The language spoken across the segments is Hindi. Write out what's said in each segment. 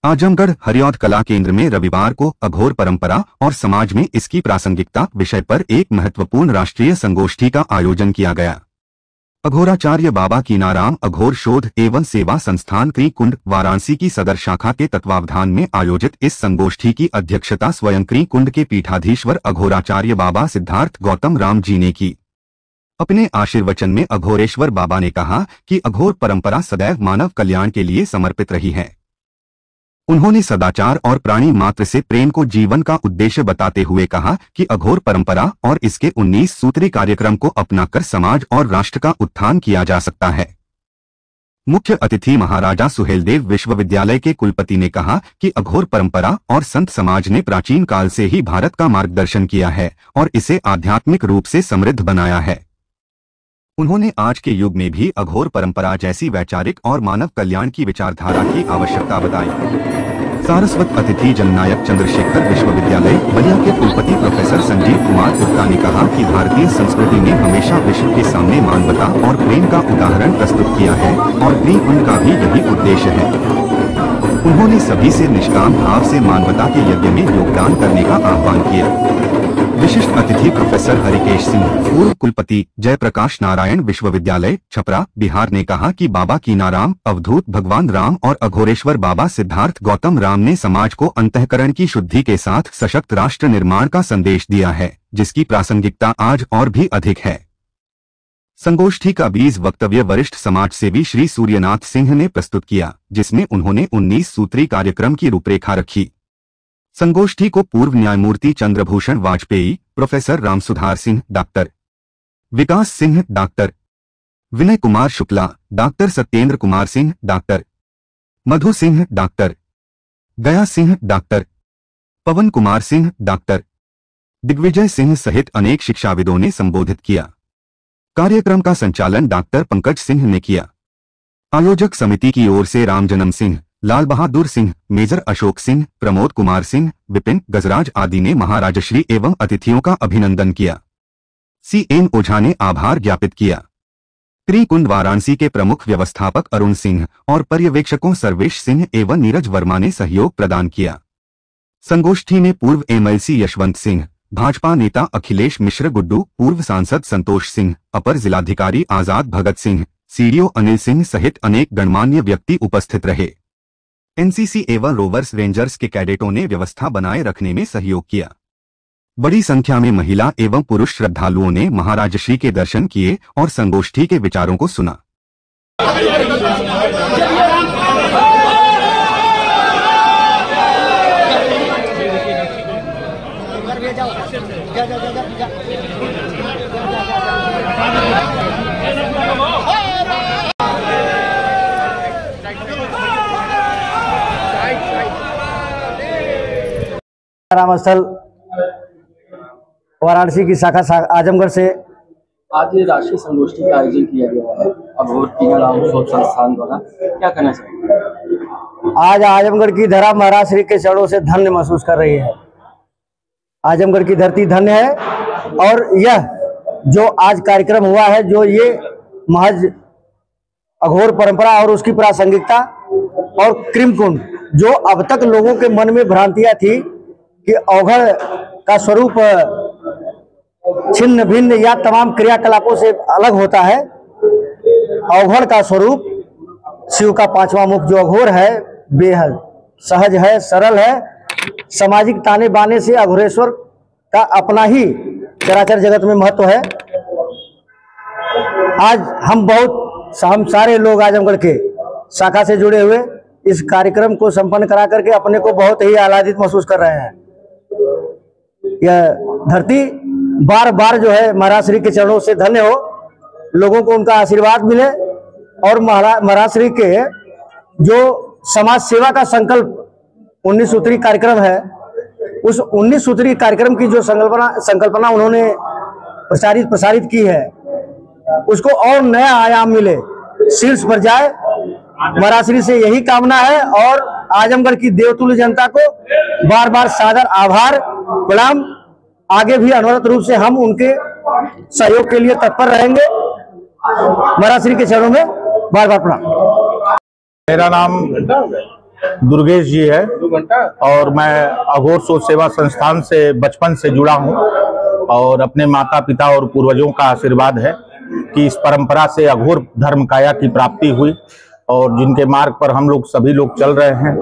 आजमगढ़ हरिऔध कला केंद्र में रविवार को अघोर परंपरा और समाज में इसकी प्रासंगिकता विषय पर एक महत्वपूर्ण राष्ट्रीय संगोष्ठी का आयोजन किया गया। अघोराचार्य बाबा कीनाराम अघोर शोध एवं सेवा संस्थान क्री कुंड वाराणसी की सदर शाखा के तत्वावधान में आयोजित इस संगोष्ठी की अध्यक्षता स्वयं क्री कुंड के पीठाधीश्वर अघोराचार्य बाबा सिद्धार्थ गौतम राम जी ने की। अपने आशीर्वचन में अघोरेश्वर बाबा ने कहा कि अघोर परंपरा सदैव मानव कल्याण के लिए समर्पित रही है। उन्होंने सदाचार और प्राणी मात्र से प्रेम को जीवन का उद्देश्य बताते हुए कहा कि अघोर परंपरा और इसके 19 सूत्री कार्यक्रम को अपनाकर समाज और राष्ट्र का उत्थान किया जा सकता है। मुख्य अतिथि महाराजा सुहेलदेव विश्वविद्यालय के कुलपति ने कहा कि अघोर परंपरा और संत समाज ने प्राचीन काल से ही भारत का मार्गदर्शन किया है और इसे आध्यात्मिक रूप से समृद्ध बनाया है। उन्होंने आज के युग में भी अघोर परंपरा जैसी वैचारिक और मानव कल्याण की विचारधारा की आवश्यकता बताई। सारस्वत अतिथि जननायक चंद्रशेखर विश्वविद्यालय बलिया के कुलपति प्रोफेसर संजीव कुमार गुप्ता ने कहा कि भारतीय संस्कृति ने हमेशा विश्व के सामने मानवता और प्रेम का उदाहरण प्रस्तुत किया है और क्री कुंड का भी यही उद्देश्य है। उन्होंने सभी से निष्काम भाव से मानवता के यज्ञ में योगदान करने का आह्वान किया। विशिष्ट अतिथि प्रोफेसर हरिकेश सिंह पूर्व कुलपति जयप्रकाश नारायण विश्वविद्यालय छपरा बिहार ने कहा कि बाबा कीनाराम अवधूत भगवान राम और अघोरेश्वर बाबा सिद्धार्थ गौतम राम ने समाज को अंतःकरण की शुद्धि के साथ सशक्त राष्ट्र निर्माण का संदेश दिया है, जिसकी प्रासंगिकता आज और भी अधिक है। संगोष्ठी का 20 वक्तव्य वरिष्ठ समाजसेवी श्री सूर्यनाथ सिंह ने प्रस्तुत किया, जिसमें उन्होंने 19 सूत्री कार्यक्रम की रूपरेखा रखी। संगोष्ठी को पूर्व न्यायमूर्ति चंद्रभूषण वाजपेयी, प्रोफेसर रामसुधार सिंह, डॉक्टर विकास Singh, doctor Vinay Kumar Shukla, doctor Satyendra Kumar Singh, doctor मधु सिंह, डॉक्टर गया सिंह, डॉक्टर पवन कुमार सिंह, डॉक्टर दिग्विजय सिंह सहित अनेक शिक्षाविदों ने संबोधित किया। कार्यक्रम का संचालन डॉक्टर पंकज सिंह ने किया। आयोजक समिति की ओर से रामजन्म सिंह, लाल बहादुर सिंह, मेजर अशोक सिंह, प्रमोद कुमार सिंह, विपिन गजराज आदि ने महाराजश्री एवं अतिथियों का अभिनंदन किया। CN ओझा ने आभार ज्ञापित किया। क्री कुंड वाराणसी के प्रमुख व्यवस्थापक अरुण सिंह और पर्यवेक्षकों सर्वेश सिंह एवं नीरज वर्मा ने सहयोग प्रदान किया। संगोष्ठी में पूर्व MLC यशवंत सिंह, भाजपा नेता अखिलेश मिश्र गुड्डू, पूर्व सांसद संतोष सिंह, अपर जिलाधिकारी आजाद भगत सिंह, CDO अनिल सिंह सहित अनेक गणमान्य व्यक्ति उपस्थित रहे। NCC एवं रोवर्स रेंजर्स के कैडेटों ने व्यवस्था बनाए रखने में सहयोग किया। बड़ी संख्या में महिला एवं पुरुष श्रद्धालुओं ने महाराजश्री के दर्शन किए और संगोष्ठी के विचारों को सुना। राम स्थल वाराणसी की शाखा आजमगढ़ से आज राष्ट्रीय संगोष्ठी का आयोजन किया गया है अघोर कीनाराम शोध संस्थान द्वारा, क्या कहना चाहिए? आज आजमगढ़ की धरा महाराज श्री के चरणों से धन्य महसूस कर रही है। आजमगढ़ की धरती धन्य है और यह जो आज कार्यक्रम हुआ है, जो ये महज अघोर परंपरा और उसकी प्रासंगिकता और क्रीम कुंड, जो अब तक लोगों के मन में भ्रांतियां थी कि अवघड़ का स्वरूप छिन्न भिन्न या तमाम क्रियाकलापों से अलग होता है। अवघड़ का स्वरूप शिव का 5वां मुख जो अघोर है, बेहद सहज है, सरल है। सामाजिक ताने बाने से अघोरेश्वर का अपना ही चराचर जगत में महत्व है। आज हम सारे लोग आजमगढ़ के शाखा से जुड़े हुए इस कार्यक्रम को संपन्न करा करके अपने को बहुत ही आह्लादित महसूस कर रहे हैं। यह धरती बार बार जो है महाराज श्री के चरणों से धन्य हो, लोगों को उनका आशीर्वाद मिले और महाराज श्री के जो समाज सेवा का संकल्प 19 सूत्री कार्यक्रम है, उस 19 सूत्री कार्यक्रम की जो संकल्पना उन्होंने प्रसारित की है, उसको और नया आयाम मिले, शीर्ष पर जाए। महाराज श्री से यही कामना है और आजमगढ़ की देवतुल्य जनता को बार बार सादर आभार प्रणाम। आगे भी अनवरत रूप से हम उनके सहयोग के लिए तत्पर रहेंगे। महाराज श्री के चरणों में बार बार प्रणाम। मेरा नाम दुर्गेश जी है और मैं अघोर सोच सेवा संस्थान से बचपन से जुड़ा हूँ और अपने माता पिता और पूर्वजों का आशीर्वाद है कि इस परंपरा से अघोर धर्म काया की प्राप्ति हुई और जिनके मार्ग पर हम लोग सभी लोग चल रहे हैं।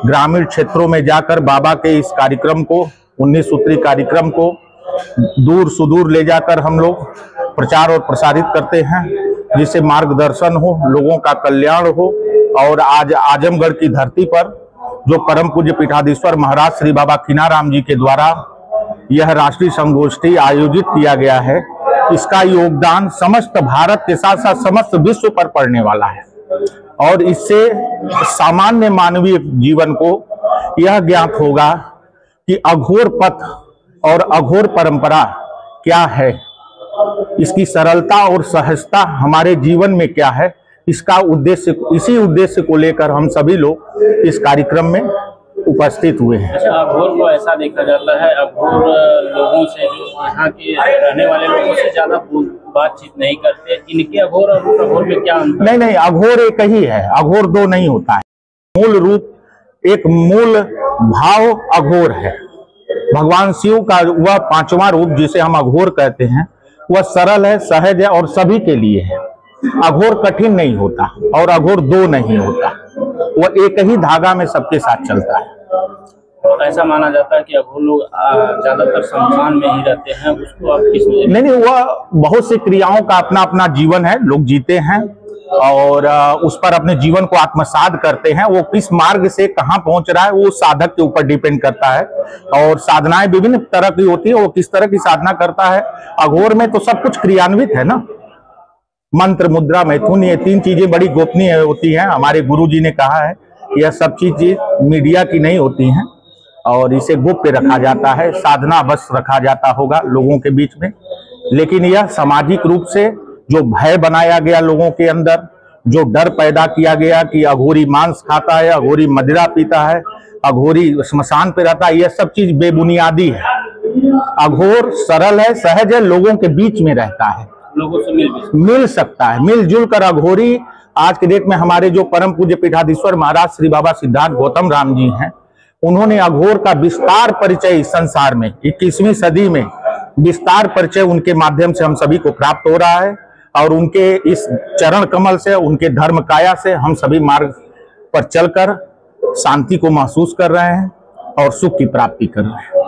ग्रामीण क्षेत्रों में जाकर बाबा के इस कार्यक्रम को 19 सूत्री कार्यक्रम को दूर सुदूर ले जाकर हम लोग प्रचार और प्रसारित करते हैं, जिससे मार्गदर्शन हो, लोगों का कल्याण हो। और आज आजमगढ़ की धरती पर जो परम पूज्य पीठाधीश्वर महाराज श्री बाबा कीनाराम जी के द्वारा यह राष्ट्रीय संगोष्ठी आयोजित किया गया है, इसका योगदान समस्त भारत के साथ साथ समस्त विश्व पर पड़ने वाला है और इससे सामान्य मानवीय जीवन को यह ज्ञात होगा कि अघोर पथ और अघोर परंपरा क्या है, इसकी सरलता और सहजता हमारे जीवन में क्या है, इसका उद्देश्य, इसी उद्देश्य को लेकर हम सभी लोग इस कार्यक्रम में उपस्थित हुए हैं। अच्छा, अघोर को ऐसा देखा जाता है, अघोर लोगों से, यहाँ के रहने वाले लोगों से ज्यादा बातचीत नहीं करते। इनके अघोर और उस अघोर में क्या अंतर? नहीं, अघोर एक ही है, अघोर दो नहीं होता है। मूल रूप, एक मूल भाव अघोर है। भगवान शिव का वह पांचवा रूप जिसे हम अघोर कहते हैं, वह सरल है, सहज है और सभी के लिए है। अघोर कठिन नहीं होता और अघोर दो नहीं होता, वह एक ही धागा में सबके साथ चलता है। तो ऐसा माना जाता है कि अघोर लोग ज्यादातर शमशान में ही रहते हैं, उसको आप किस? नहीं, वह बहुत सी क्रियाओं का अपना अपना जीवन है, लोग जीते हैं और उस पर अपने जीवन को आत्मसात करते हैं। वो किस मार्ग से कहाँ पहुंच रहा है वो साधक के ऊपर डिपेंड करता है और साधनाएं विभिन्न तरह की होती है, वो किस तरह की साधना करता है। अघोर में तो सब कुछ क्रियान्वित है ना, मंत्र, मुद्रा, मैथुन, ये तीन चीजें बड़ी गोपनीय होती हैं। हमारे गुरु जी ने कहा है यह सब चीज मीडिया की नहीं होती हैं और इसे गुप्त रखा जाता है, साधना बस रखा जाता होगा लोगों के बीच में। लेकिन यह सामाजिक रूप से जो भय बनाया गया लोगों के अंदर, जो डर पैदा किया गया कि अघोरी मांस खाता है, अघोरी मदिरा पीता है, अघोरी श्मशान पे रहता है, यह सब चीज बेबुनियादी है। अघोर सरल है, सहज है, लोगों के बीच में रहता है, लोगों से मिल सकता है, मिलजुल कर। अघोरी आज के डेट में हमारे जो परम पूज्य पीठाधीश्वर महाराज श्री बाबा सिद्धार्थ गौतम राम जी हैं, उन्होंने अघोर का विस्तार परिचय इस संसार में 21वीं सदी में विस्तार परिचय उनके माध्यम से हम सभी को प्राप्त हो रहा है और उनके इस चरण कमल से, उनके धर्म काया से हम सभी मार्ग पर चलकर शांति को महसूस कर रहे हैं और सुख की प्राप्ति कर रहे हैं।